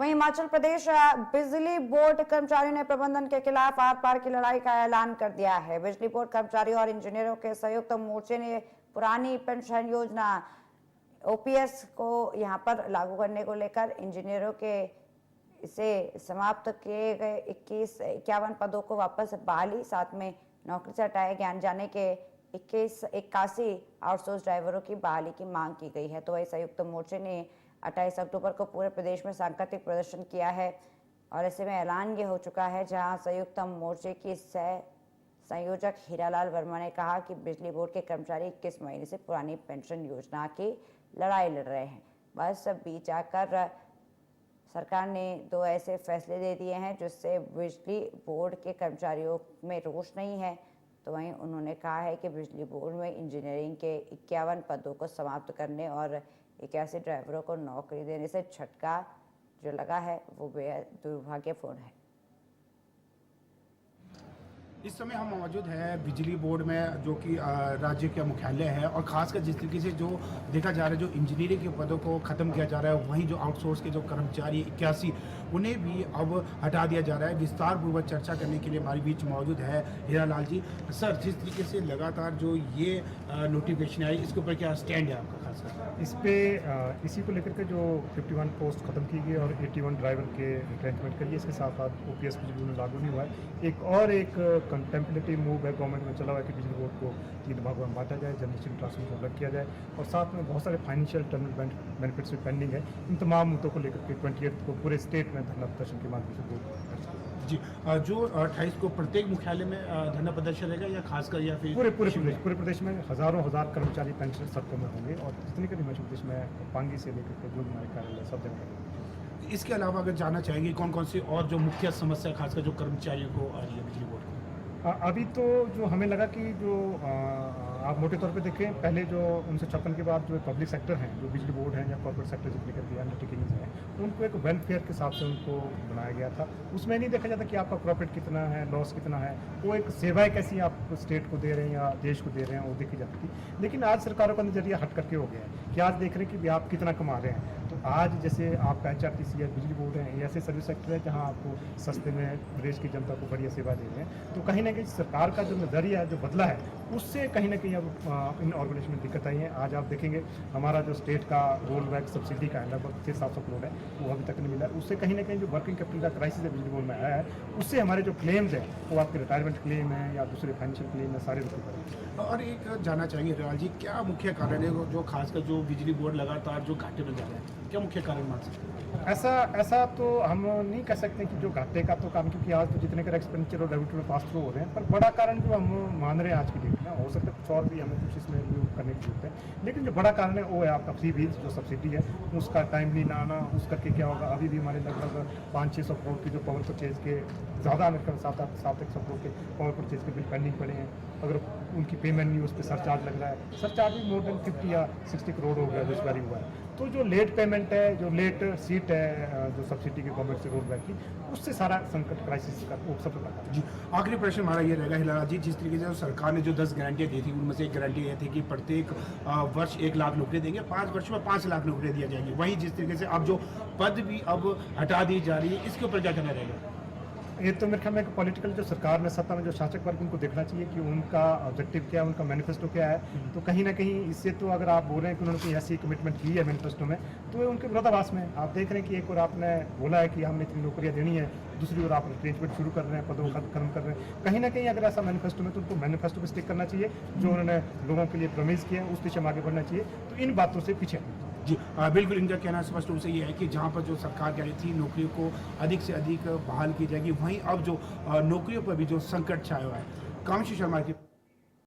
वहीं हिमाचल प्रदेश बिजली बोर्ड कर्मचारियों ने प्रबंधन के खिलाफ आर पार की लड़ाई का ऐलान कर दिया है। बिजली बोर्ड कर्मचारियों और इंजीनियरों के संयुक्त मोर्चे ने पुरानी पेंशन योजना ओपीएस को यहां पर लागू करने को लेकर इंजीनियरों के इसे समाप्त किए गए 51 पदों को वापस बहाली, साथ में नौकरी से हटाए जाने के 81 आउटसोर्स ड्राइवरों की बहाली की मांग की गई है। तो वही संयुक्त मोर्चे ने 28 अक्टूबर को पूरे प्रदेश में सांकेतिक प्रदर्शन किया है और ऐसे में ऐलान ये हो चुका है, जहां संयुक्त मोर्चे की सह संयोजक हीरालाल वर्मा ने कहा कि बिजली बोर्ड के कर्मचारी 21 महीने से पुरानी पेंशन योजना की लड़ाई लड़ रहे हैं। बस बीच आकर सरकार ने 2 ऐसे फैसले दे दिए हैं जिससे बिजली बोर्ड के कर्मचारियों में रोष नहीं है। तो वहीं उन्होंने कहा है कि बिजली बोर्ड में इंजीनियरिंग के 51 पदों को समाप्त करने और 81 ड्राइवरों को नौकरी देने से झटका जो लगा है वो बेहद दुर्भाग्यपूर्ण है। इस समय हम मौजूद हैं बिजली बोर्ड में, जो कि राज्य का मुख्यालय है, और खासकर जिस तरीके से जो देखा जा रहा है, जो इंजीनियरिंग के पदों को ख़त्म किया जा रहा है, वहीं जो आउटसोर्स के जो कर्मचारी 81 उन्हें भी अब हटा दिया जा रहा है। विस्तार पूर्वक चर्चा करने के लिए हमारे बीच मौजूद है हीरालाल जी। सर, जिस तरीके से लगातार जो ये नोटिफिकेशन आई, इसके ऊपर क्या स्टैंड है आपका खासकर? इस पे इसी को लेकर के जो 51 पोस्ट खत्म की गई और 81 ड्राइवर के रिट्रेंचमेंट करिए, इसके साथ साथ ओपीएस बिजली बोर्ड में लागू नहीं हुआ है। एक कंटेम्पलेटिव मूव है गवर्नमेंट में चला हुआ है कि बिजली बोर्ड को 3 भागों में बांटा जाए, जनरेशन ट्रांसमिशन अलग किया जाए, और साथ में बहुत सारे फाइनेंशियल टर्मिनल बेनिफिट्स भी पेंडिंग है। इन तमाम मुद्दों को लेकर के 28 को पूरे स्टेट में धरना प्रदर्शन के माध्यम से बोर्ड जी, जो 28 को प्रत्येक मुख्यालय में धरना प्रदर्शन रहेगा या खासकर या फिर पूरे प्रदेश में हजार कर्मचारी पेंशन सत्रों में होंगे, और जितने के हिमाचल प्रदेश में पांगी से लेकर के जो हमारे कार्यालय सब जगह। इसके अलावा अगर जानना चाहेंगे कौन कौन सी और जो मुख्य समस्या खासकर जो कर्मचारियों को आ रही है बिजली बोर्ड को? अभी तो जो हमें लगा कि जो आप मोटे तौर पे देखें, पहले जो 1956 के बाद जो पब्लिक सेक्टर हैं, जो बिजली बोर्ड हैं या कॉर्पोरेट सेक्टर जितने करके अंडरटेकिंग्स हैं, तो उनको एक वेलफेयर के हिसाब से उनको बनाया गया था। उसमें नहीं देखा जाता कि आपका प्रॉफिट कितना है, लॉस कितना है, वो एक सेवाएं कैसी आप स्टेट को दे रहे हैं या देश को दे रहे हैं, वो देखी जाती थी। लेकिन आज सरकारों का नजरिया हट करके हो गया है कि आज देख रहे हैं कि आप कितना कमा रहे हैं। तो आज जैसे आपका HRTC है, बिजली बोर्ड है, ये ऐसे सर्विस सेक्टर है जहाँ आपको सस्ते में प्रदेश की जनता को बढ़िया सेवा दे रहे हैं। तो कहीं ना कहीं सरकार का जो नज़रिया जो बदला है, उससे कहीं ना कहीं अब इन ऑर्गेनाइजेशन में दिक्कत आई है। आज आप देखेंगे हमारा जो स्टेट का रोल बैक सब्सिडी का है लगभग 600-700 करोड़ है, वो अभी तक नहीं मिला। उससे कहीं ना कहीं जो वर्किंग कैपिटल का क्राइसिस है बिजली बोर्ड में आया है, उससे हमारे जो क्लेम्स हैं वो आपके रिटायरमेंट क्लेम है या दूसरे फाइनेंशियल क्लेम है, सारे रुके पड़े। और एक जानना चाहेंगे हीरालाल जी, क्या मुख्य कारण है जो खासकर जो बिजली बोर्ड लगातार जो घाटे में जा रहे हैं, क्या मुख्य कारण मान सकते हैं? ऐसा तो हम नहीं कह सकते कि जो घाटे का तो काम, क्योंकि आज तो जितने का एक्सपेंडिचर और रेवेन्यू में पास थ्रू हो रहे हैं, पर बड़ा कारण जो हम मान रहे हैं आज की डेट में, हो सकता है कुछ और भी हमें कुछ इसमें रिव्यू करने की जरूरत है, लेकिन जो बड़ा कारण है वो है आपका फ्री व्हील्स जो सब्सिडी है, उसका टाइमली ना आना। उस करके क्या होगा, अभी भी हमारे लगभग 500-600 करोड़ की जो पावर परचेज के ज़्यादा मेरे 700-800 करोड़ के पावर परचेज के बिल पेंडिंग पड़े हैं। अगर उनकी पेमेंट नहीं, उस पर सरचार्ज लग रहा है, सरचार्ज भी मोर देन 50 या 60 करोड़ हो गया, इस बारी हुआ है। तो जो लेट पेमेंट है, जो लेट सीट है, जो सब्सिडी के गवर्नमेंट से रोल बैक की, उससे सारा संकट क्राइसिस का वो सब बता है। जी, आखिरी प्रश्न हमारा ये रहेगा हीरालाल जी, जिस तरीके से सरकार ने जो 10 गारंटियाँ दी थी, उनमें से एक गारंटी ये थी कि प्रत्येक वर्ष 1 लाख नौकरी देंगे, 5 वर्ष में 5 लाख नौकरी दिया जाएगी। वहीं जिस तरीके से अब जो पद भी अब हटा दी जा रही है, इसके ऊपर क्या कहना रहेगा? ये तो मेरे ख्याल में पॉलिटिकल जो सरकार में सत्ता में जो शासक वर्ग, उनको देखना चाहिए कि उनका ऑब्जेक्टिव क्या है, उनका मैनिफेस्टो क्या है। तो कहीं ना कहीं इससे तो अगर आप बोल रहे हैं कि उन्होंने कोई ऐसी कमिटमेंट की है मैनिफेस्टो में, तो ये उनके विरोधाभास में आप देख रहे हैं कि एक और आपने बोला है कि हमने इतनी नौकरियां देनी है, दूसरी ओर आप रिट्रेंचमेंट शुरू कर रहे हैं, पदों का खत्म कर रहे हैं। कहीं ना कहीं अगर ऐसा मैनिफेस्टो में, तो उनको मैनिफेस्टो पर स्टिक करना चाहिए, जो उन्होंने लोगों के लिए प्रॉमिस किया है उस पीछे आगे बढ़ना चाहिए। तो इन बातों से पीछे जी, बिल्कुल इनका कहना स्पष्ट रूप से ये है कि जहाँ पर जो सरकार कह रही थी नौकरियों को अधिक से अधिक बहाल की जाएगी, वहीं अब जो नौकरियों पर भी जो संकट छाया हुआ है। कामेश शर्मा की